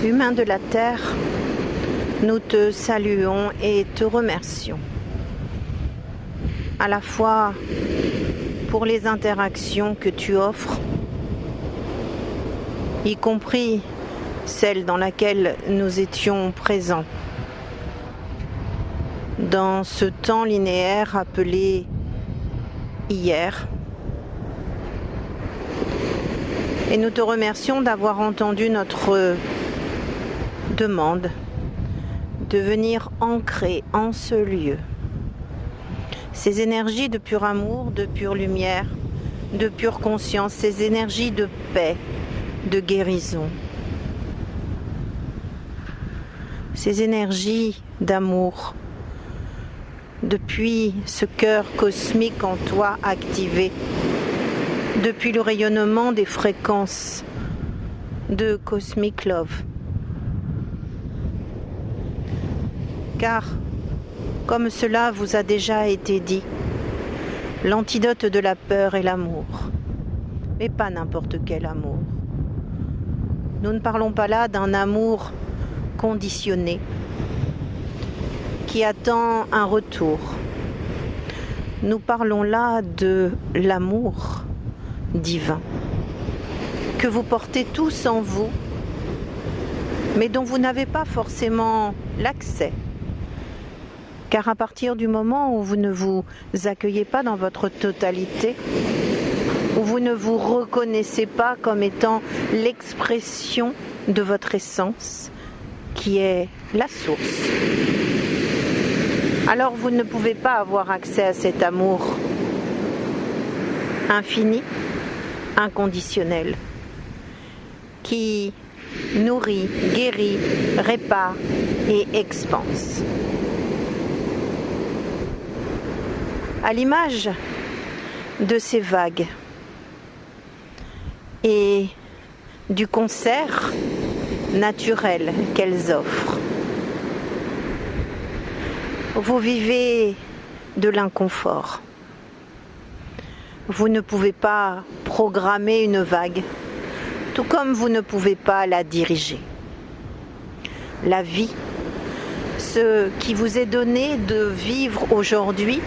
Humains de la terre, nous te saluons et te remercions. À la fois pour les interactions que tu offres, y compris celle dans laquelle nous étions présents, dans ce temps linéaire appelé hier. Et nous te remercions d'avoir entendu notre demande de venir ancrer en ce lieu ces énergies de pur amour, de pure lumière, de pure conscience, ces énergies de paix, de guérison, ces énergies d'amour, depuis ce cœur cosmique en toi activé, depuis le rayonnement des fréquences de Cosmic Love. Car, comme cela vous a déjà été dit, l'antidote de la peur est l'amour, mais pas n'importe quel amour. Nous ne parlons pas là d'un amour conditionné qui attend un retour. Nous parlons là de l'amour divin que vous portez tous en vous, mais dont vous n'avez pas forcément l'accès. Car à partir du moment où vous ne vous accueillez pas dans votre totalité, où vous ne vous reconnaissez pas comme étant l'expression de votre essence, qui est la source, alors vous ne pouvez pas avoir accès à cet amour infini, inconditionnel, qui nourrit, guérit, répare et expanse. À l'image de ces vagues et du concert naturel qu'elles offrent, vous vivez de l'inconfort. Vous ne pouvez pas programmer une vague, tout comme vous ne pouvez pas la diriger. La vie, ce qui vous est donné de vivre aujourd'hui,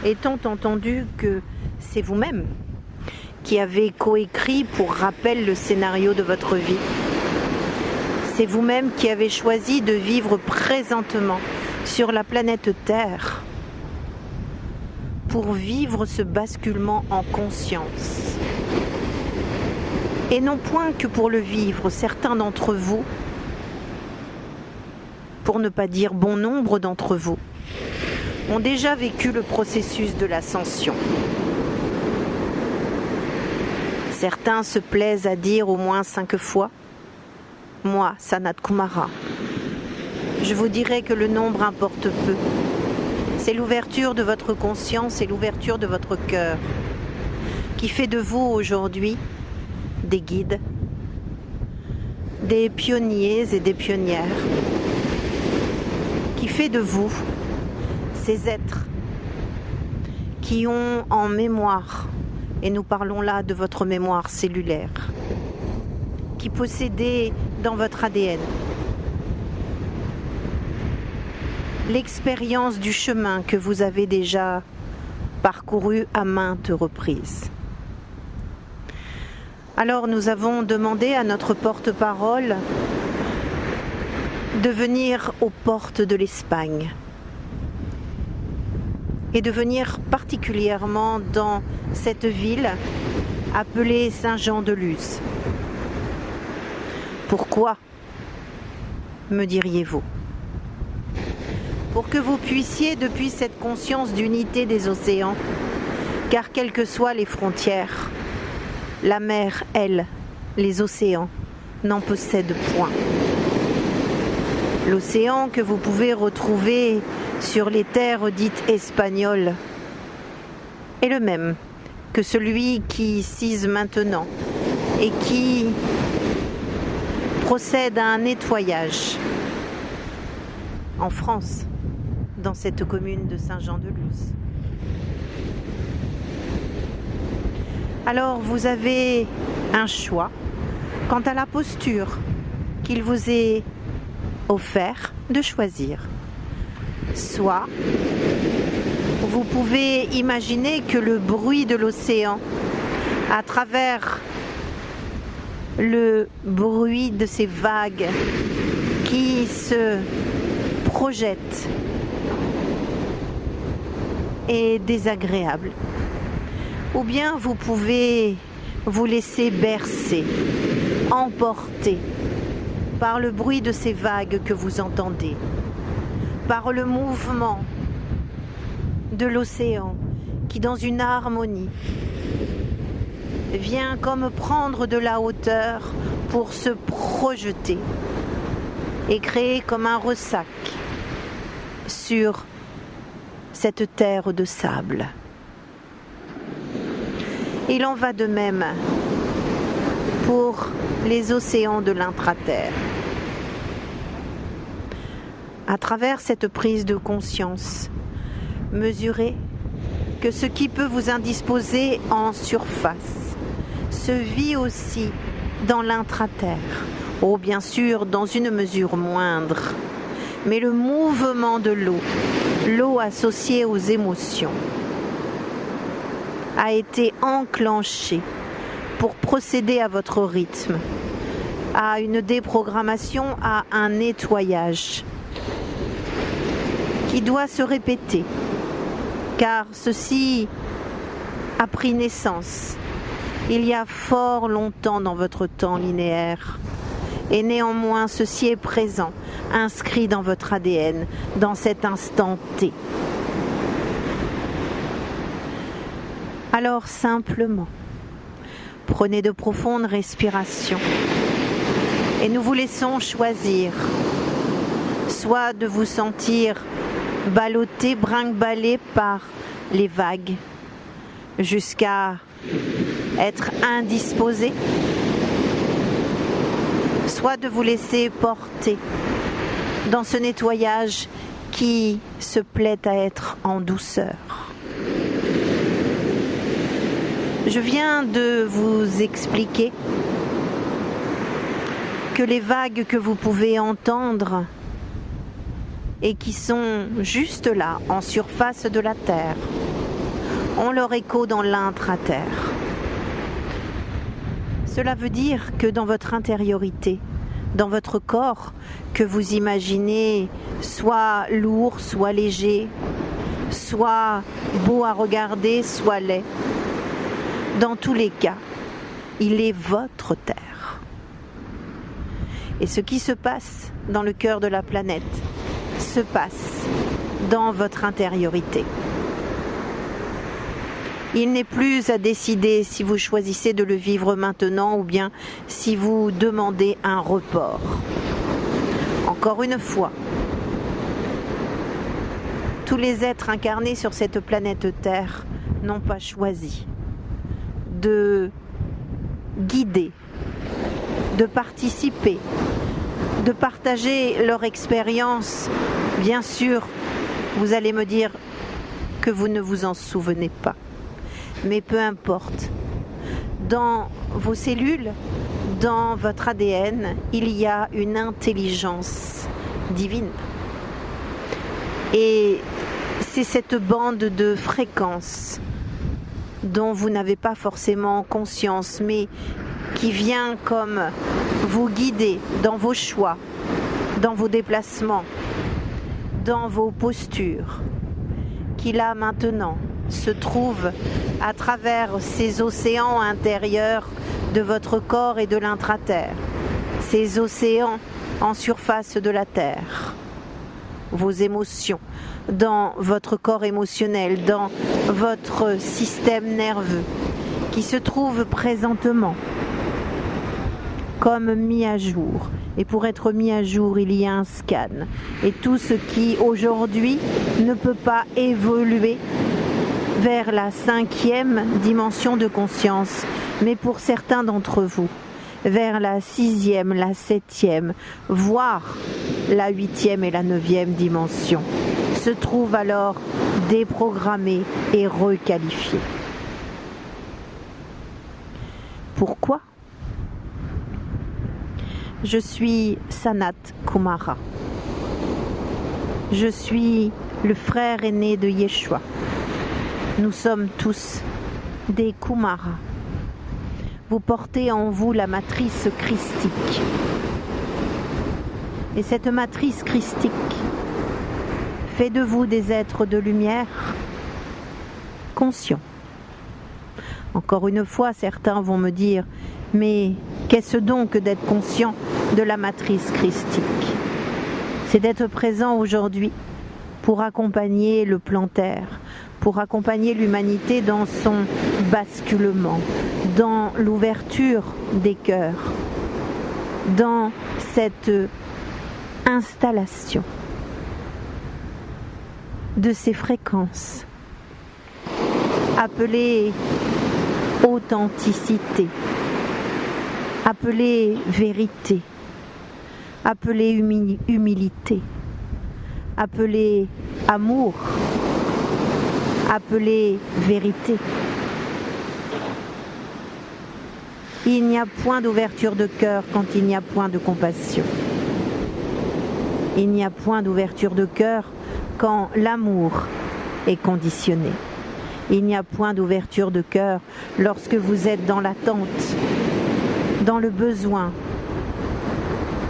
étant entendu que c'est vous-même qui avez coécrit pour rappel le scénario de votre vie. C'est vous-même qui avez choisi de vivre présentement sur la planète Terre pour vivre ce basculement en conscience. Et non point que pour le vivre, certains d'entre vous, pour ne pas dire bon nombre d'entre vous, ont déjà vécu le processus de l'ascension. Certains se plaisent à dire au moins 5 fois « Moi, Sanat Kumara ». Je vous dirai que le nombre importe peu. C'est l'ouverture de votre conscience et l'ouverture de votre cœur qui fait de vous aujourd'hui des guides, des pionniers et des pionnières, qui fait de vous ces êtres qui ont en mémoire, et nous parlons là de votre mémoire cellulaire, qui possédez dans votre ADN l'expérience du chemin que vous avez déjà parcouru à maintes reprises. Alors nous avons demandé à notre porte-parole de venir aux portes de l'Espagne et de venir particulièrement dans cette ville appelée Saint-Jean-de-Luz. Pourquoi, me diriez-vous? Pour que vous puissiez, depuis cette conscience d'unité des océans, car quelles que soient les frontières, la mer, elle, les océans, n'en possèdent point. L'océan que vous pouvez retrouver sur les terres dites espagnoles est le même que celui qui cise maintenant et qui procède à un nettoyage en France, dans cette commune de Saint-Jean-de-Luz. Alors vous avez un choix quant à la posture qu'il vous est offert de choisir. Soit vous pouvez imaginer que le bruit de l'océan, à travers le bruit de ces vagues qui se projettent, est désagréable. Ou bien vous pouvez vous laisser bercer, emporter par le bruit de ces vagues que vous entendez, par le mouvement de l'océan qui, dans une harmonie, vient comme prendre de la hauteur pour se projeter et créer comme un ressac sur cette terre de sable. Il en va de même pour les océans de l'intraterre. À travers cette prise de conscience, mesurez que ce qui peut vous indisposer en surface se vit aussi dans l'intraterre, ou bien sûr dans une mesure moindre, mais le mouvement de l'eau associée aux émotions, a été enclenché pour procéder à votre rythme, à une déprogrammation, à un nettoyage qui doit se répéter, car ceci a pris naissance il y a fort longtemps dans votre temps linéaire. Et néanmoins, ceci est présent, inscrit dans votre ADN, dans cet instant T. Alors simplement, prenez de profondes respirations et nous vous laissons choisir soit de vous sentir ballotté, brinque-ballé par les vagues jusqu'à être indisposé, soit de vous laisser porter dans ce nettoyage qui se plaît à être en douceur. Je viens de vous expliquer que les vagues que vous pouvez entendre et qui sont juste là, en surface de la Terre, ont leur écho dans l'intraterre. Cela veut dire que dans votre intériorité, dans votre corps, que vous imaginez soit lourd, soit léger, soit beau à regarder, soit laid, dans tous les cas, il est votre Terre. Et ce qui se passe dans le cœur de la planète se passe dans votre intériorité. Il n'est plus à décider si vous choisissez de le vivre maintenant ou bien si vous demandez un report. Encore une fois, tous les êtres incarnés sur cette planète Terre n'ont pas choisi de guider, de participer, de partager leur expérience. Bien sûr, vous allez me dire que vous ne vous en souvenez pas. Mais peu importe. Dans vos cellules, dans votre ADN, il y a une intelligence divine. Et c'est cette bande de fréquences dont vous n'avez pas forcément conscience, mais qui vient comme vous guider dans vos choix, dans vos déplacements, dans vos postures, qui là maintenant se trouve à travers ces océans intérieurs de votre corps et de l'intraterre, ces océans en surface de la Terre, vos émotions, dans votre corps émotionnel, dans votre système nerveux, qui se trouve présentement comme mis à jour. Et pour être mis à jour, il y a un scan. Et tout ce qui aujourd'hui ne peut pas évoluer vers la 5e dimension de conscience, mais pour certains d'entre vous, vers la 6e, la 7e, voire la 8e et la 9e dimension, se trouve alors déprogrammé et requalifié. Pourquoi ? Je suis Sanat Kumara. Je suis le frère aîné de Yeshua. Nous sommes tous des Kumaras. Vous portez en vous la matrice christique. Et cette matrice christique fait de vous des êtres de lumière conscients. Encore une fois, certains vont me dire, mais qu'est-ce donc que d'être conscient de la matrice christique? C'est d'être présent aujourd'hui pour accompagner le plan Terre, pour accompagner l'humanité dans son basculement, dans l'ouverture des cœurs, dans cette installation de ces fréquences appelées authenticité, appelée vérité, appelée humilité, appelée amour, appelée vérité. Il n'y a point d'ouverture de cœur quand il n'y a point de compassion. Il n'y a point d'ouverture de cœur quand l'amour est conditionné. Il n'y a point d'ouverture de cœur lorsque vous êtes dans l'attente, dans le besoin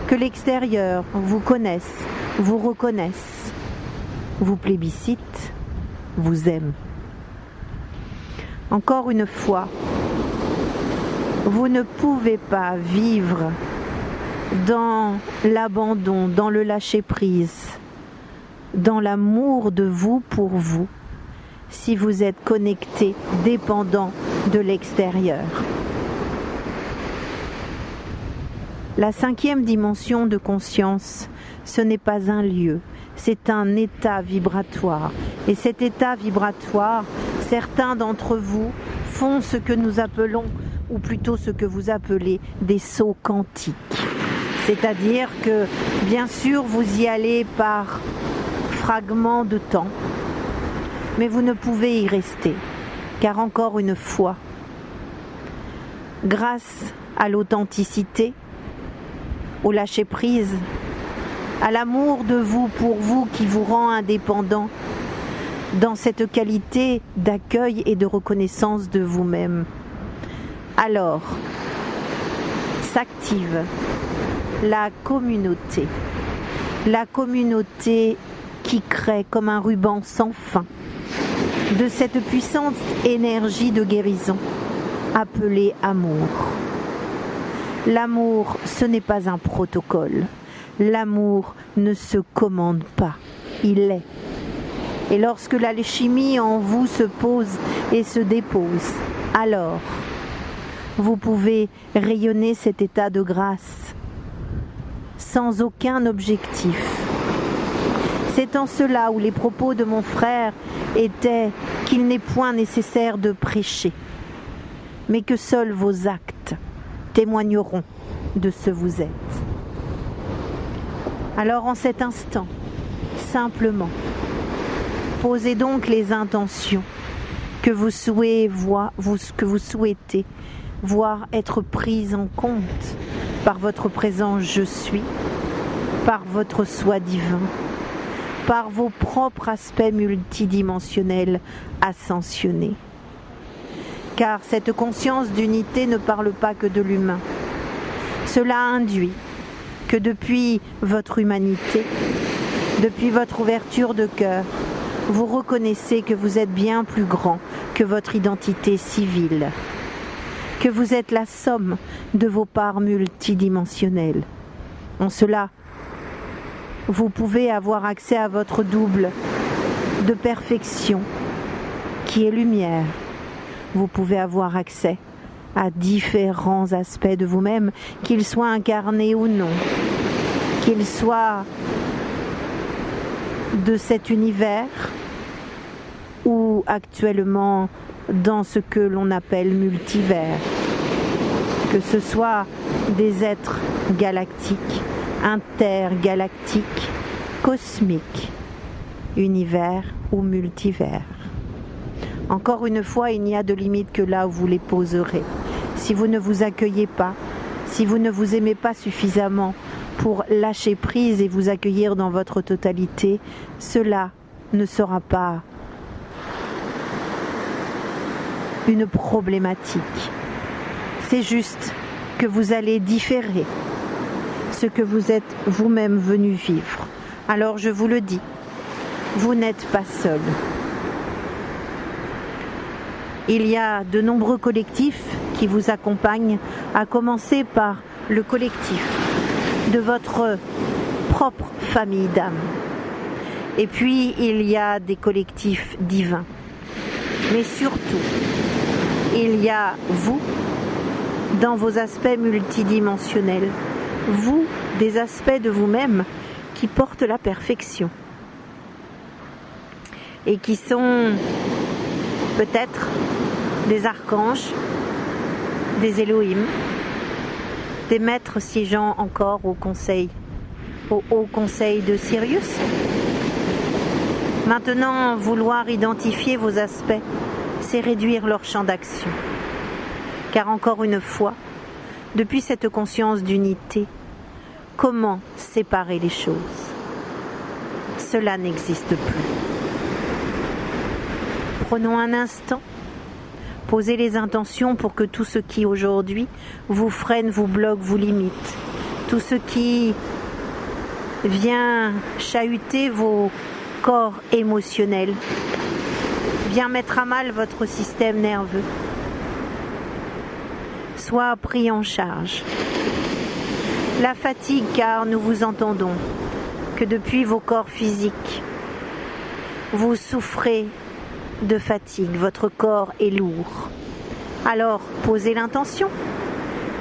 que l'extérieur vous connaisse, vous reconnaisse, vous plébiscite, vous aime. Encore une fois, vous ne pouvez pas vivre dans l'abandon, dans le lâcher-prise, dans l'amour de vous pour vous, si vous êtes connecté, dépendant de l'extérieur. La 5e dimension de conscience, ce n'est pas un lieu, c'est un état vibratoire. Et cet état vibratoire, certains d'entre vous font ce que nous appelons, ou plutôt ce que vous appelez, des sauts quantiques. C'est-à-dire que, bien sûr, vous y allez par fragments de temps, mais vous ne pouvez y rester, car encore une fois, grâce à l'authenticité, au lâcher-prise, à l'amour de vous pour vous qui vous rend indépendant, dans cette qualité d'accueil et de reconnaissance de vous-même, alors s'active la communauté qui crée comme un ruban sans fin de cette puissante énergie de guérison appelée amour. L'amour, ce n'est pas un protocole. L'amour ne se commande pas, il est. Et lorsque l'alchimie en vous se pose et se dépose, alors vous pouvez rayonner cet état de grâce sans aucun objectif. C'est en cela où les propos de mon frère étaient qu'il n'est point nécessaire de prêcher, mais que seuls vos actes témoigneront de ce que vous êtes. Alors en cet instant, simplement, posez donc les intentions que vous souhaitez voir être prises en compte par votre présent je suis, par votre soi divin, par vos propres aspects multidimensionnels ascensionnés. Car cette conscience d'unité ne parle pas que de l'humain. Cela induit que depuis votre humanité, depuis votre ouverture de cœur, vous reconnaissez que vous êtes bien plus grand que votre identité civile, que vous êtes la somme de vos parts multidimensionnelles. En cela, vous pouvez avoir accès à votre double de perfection qui est lumière. Vous pouvez avoir accès à différents aspects de vous-même, qu'ils soient incarnés ou non, qu'ils soient de cet univers ou actuellement dans ce que l'on appelle multivers, que ce soit des êtres galactiques, intergalactiques, cosmiques, univers ou multivers. Encore une fois, il n'y a de limite que là où vous les poserez. Si vous ne vous accueillez pas, Si vous ne vous aimez pas suffisamment pour lâcher prise et vous accueillir dans votre totalité, cela ne sera pas une problématique. C'est juste que vous allez différer ce que vous êtes vous-même venu vivre. Alors je vous le dis, vous n'êtes pas seul. Il y a de nombreux collectifs qui vous accompagnent, à commencer par le collectif de votre propre famille d'âme. Et puis il y a des collectifs divins. Mais surtout, il y a vous dans vos aspects multidimensionnels, vous des aspects de vous-même qui portent la perfection et qui sont peut-être des archanges, des Elohim, des maîtres siégeant encore au haut conseil de Sirius. Maintenant, vouloir identifier vos aspects, c'est réduire leur champ d'action. Car encore une fois, depuis cette conscience d'unité, comment séparer les choses? Cela n'existe plus. Prenons un instant, posez les intentions pour que tout ce qui aujourd'hui vous freine, vous bloque, vous limite, tout ce qui vient chahuter vos corps émotionnels, vient mettre à mal votre système nerveux, soit pris en charge. La fatigue, car nous vous entendons que depuis vos corps physiques, vous souffrez de fatigue, votre corps est lourd. Alors, posez l'intention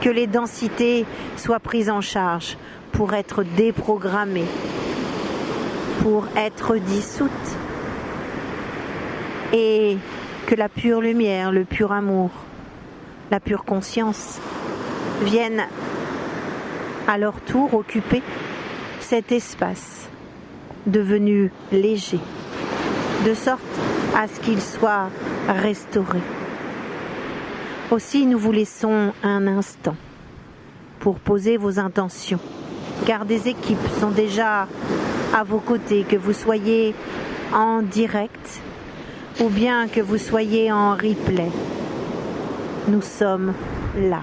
que les densités soient prises en charge pour être déprogrammées, pour être dissoutes, et que la pure lumière, le pur amour, la pure conscience viennent à leur tour occuper cet espace devenu léger, de sorte à ce qu'il soit restauré. Aussi, nous vous laissons un instant pour poser vos intentions, car des équipes sont déjà à vos côtés, que vous soyez en direct ou bien que vous soyez en replay. Nous sommes là.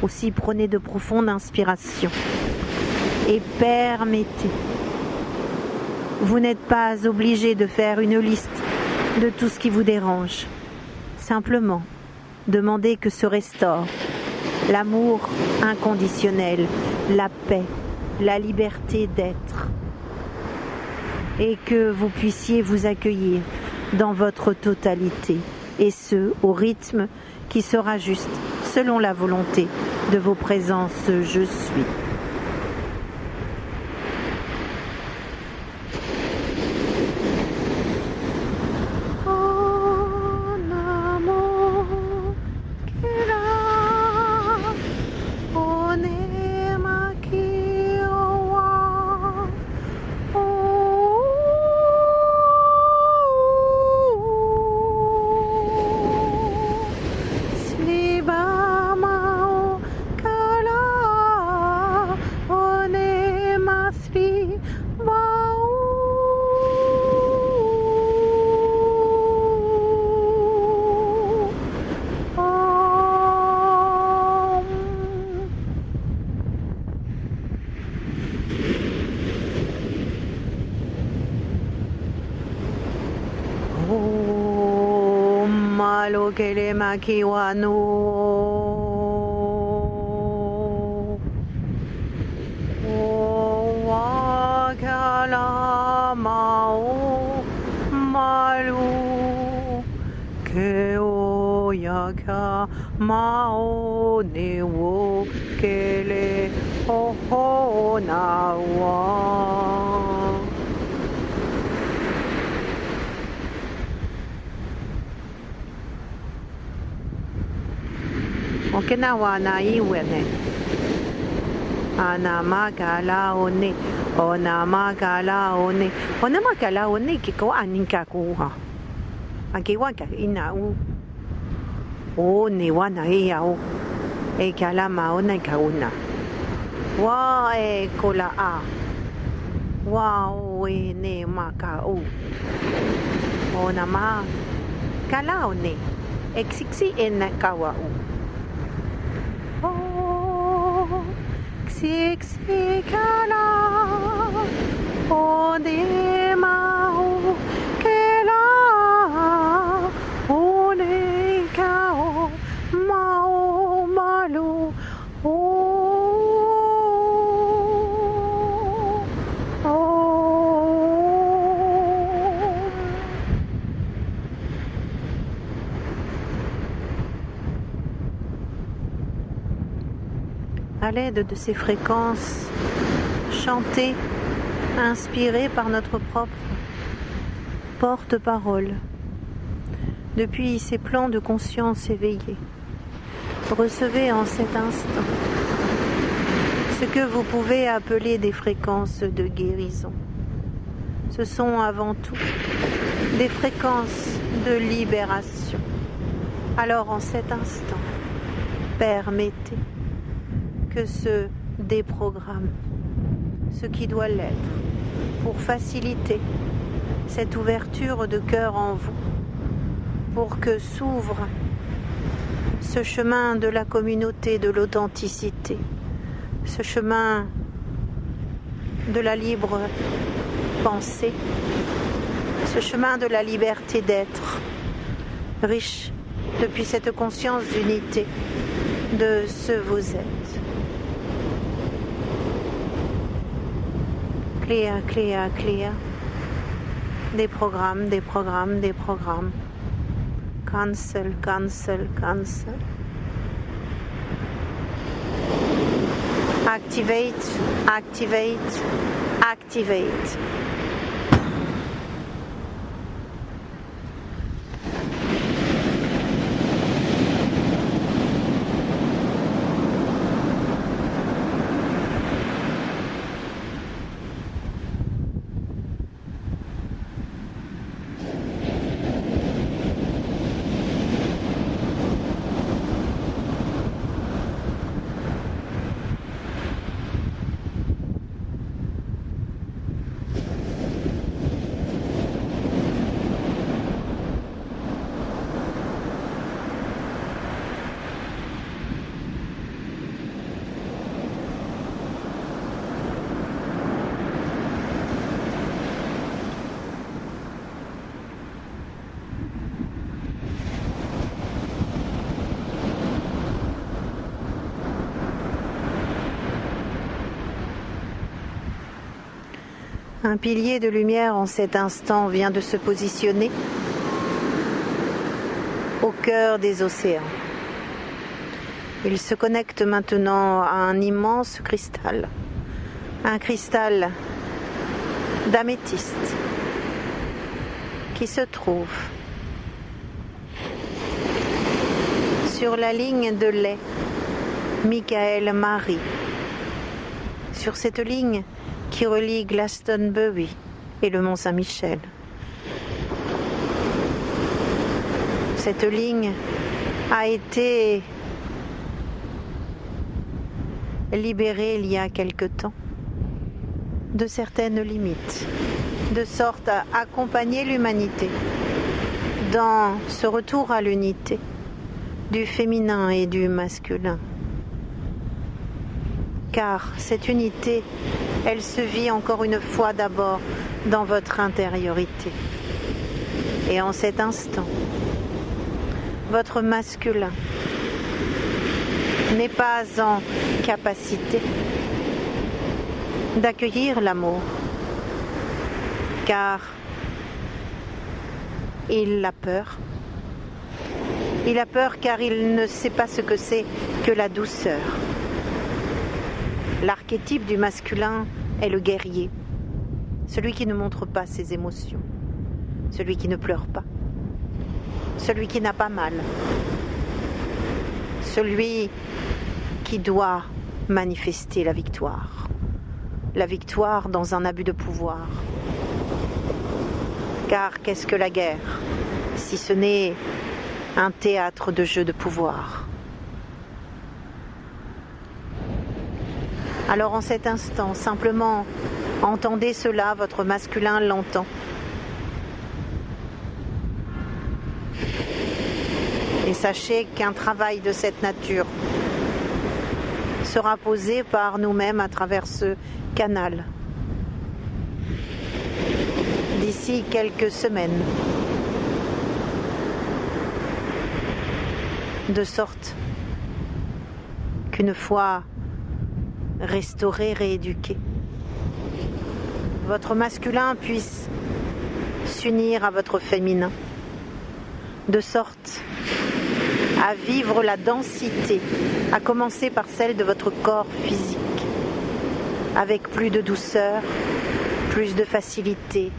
Aussi, prenez de profondes inspirations et permettez. Vous n'êtes pas obligé de faire une liste de tout ce qui vous dérange. Simplement, demandez que se restaure l'amour inconditionnel, la paix, la liberté d'être, et que vous puissiez vous accueillir dans votre totalité, et ce, au rythme qui sera juste selon la volonté de vos présences je suis. Malo que le maquiwano o wakala mao malu que o yaka mao ne wo que le ho na wa. Okinawa na iwene. Ana makala one. Ona makala one. Ona makala one ki ko aninka ko ha. Anki wa ka ina u. O ne wa na ia o. e kalama ona kauna. Wa e kola a. Wa o e ne maka o. Ona ma kala o ne. Exixi e na kawa o. O xixi kala o de ma o kela o ne kao ma o malu o. À l'aide de ces fréquences chantées, inspirées par notre propre porte-parole, depuis ces plans de conscience éveillés, recevez en cet instant ce que vous pouvez appeler des fréquences de guérison. Ce sont avant tout des fréquences de libération. Alors en cet instant, permettez que se déprogramme ce qui doit l'être pour faciliter cette ouverture de cœur en vous, pour que s'ouvre ce chemin de la communauté, de l'authenticité, ce chemin de la libre pensée, ce chemin de la liberté d'être, riche depuis cette conscience d'unité de ce vous êtes. Clear, clear, clear. Des programmes, des programmes, des programmes. Cancel, cancel, cancel. Activate, activate, activate. Un pilier de lumière en cet instant vient de se positionner au cœur des océans. Il se connecte maintenant à un immense cristal, un cristal d'améthyste qui se trouve sur la ligne de lait Michael-Marie. Sur cette ligne qui relie Glastonbury et le Mont Saint-Michel. Cette ligne a été libérée il y a quelque temps de certaines limites, de sorte à accompagner l'humanité dans ce retour à l'unité du féminin et du masculin. Car cette unité, elle se vit encore une fois d'abord dans votre intériorité. Et en cet instant, votre masculin n'est pas en capacité d'accueillir l'amour, car il a peur. Il a peur car il ne sait pas ce que c'est que la douceur. L'archétype du masculin est le guerrier, celui qui ne montre pas ses émotions, celui qui ne pleure pas, celui qui n'a pas mal, celui qui doit manifester la victoire dans un abus de pouvoir. Car qu'est-ce que la guerre, si ce n'est un théâtre de jeu de pouvoir? Alors en cet instant, simplement entendez cela, votre masculin l'entend. Et sachez qu'un travail de cette nature sera posé par nous-mêmes à travers ce canal d'ici quelques semaines, de sorte qu'une fois restauré, rééduqué, votre masculin puisse s'unir à votre féminin, de sorte à vivre la densité, à commencer par celle de votre corps physique, avec plus de douceur, plus de facilité,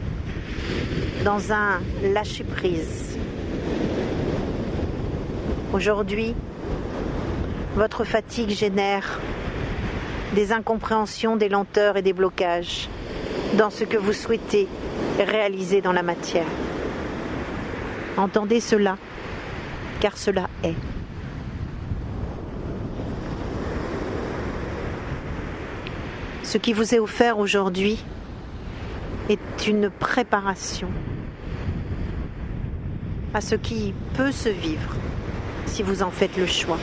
dans un lâcher-prise. Aujourd'hui, votre fatigue génère des incompréhensions, des lenteurs et des blocages dans ce que vous souhaitez réaliser dans la matière. Entendez cela, car cela est. Ce qui vous est offert aujourd'hui est une préparation à ce qui peut se vivre si vous en faites le choix.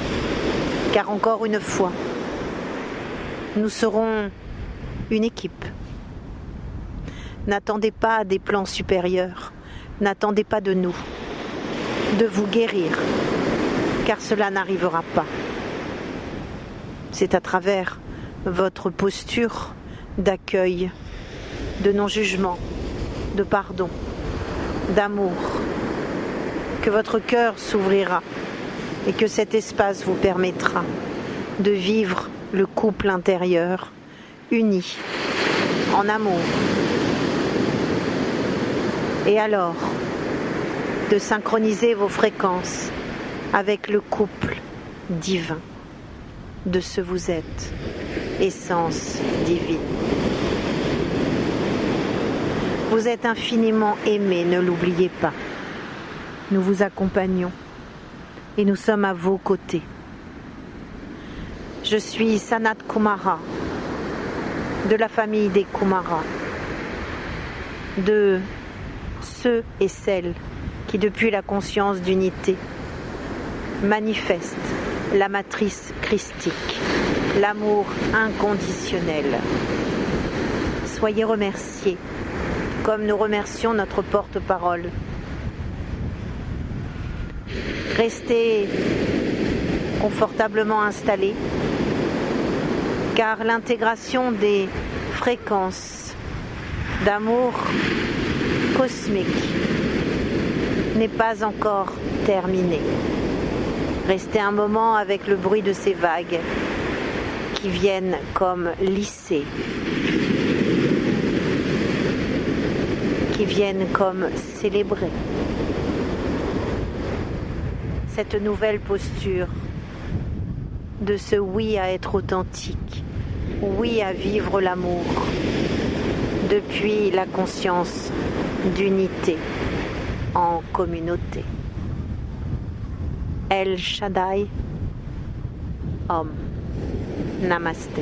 Car encore une fois, nous serons une équipe. N'attendez pas des plans supérieurs, n'attendez pas de nous, de vous guérir, car cela n'arrivera pas. C'est à travers votre posture d'accueil, de non-jugement, de pardon, d'amour, que votre cœur s'ouvrira et que cet espace vous permettra de vivre le couple intérieur uni, en amour. Et alors, de synchroniser vos fréquences avec le couple divin de ce vous êtes, essence divine. Vous êtes infiniment aimé, ne l'oubliez pas. Nous vous accompagnons et nous sommes à vos côtés. Je suis Sanat Kumara, de la famille des Kumara, de ceux et celles qui, depuis la conscience d'unité, manifestent la matrice christique, l'amour inconditionnel. Soyez remerciés, comme nous remercions notre porte-parole. Restez confortablement installés, car l'intégration des fréquences d'amour cosmique n'est pas encore terminée. Restez un moment avec le bruit de ces vagues qui viennent comme lisser, qui viennent comme célébrer cette nouvelle posture de ce oui à être authentique, oui à vivre l'amour depuis la conscience d'unité en communauté. El Shaddai, Om. Namaste.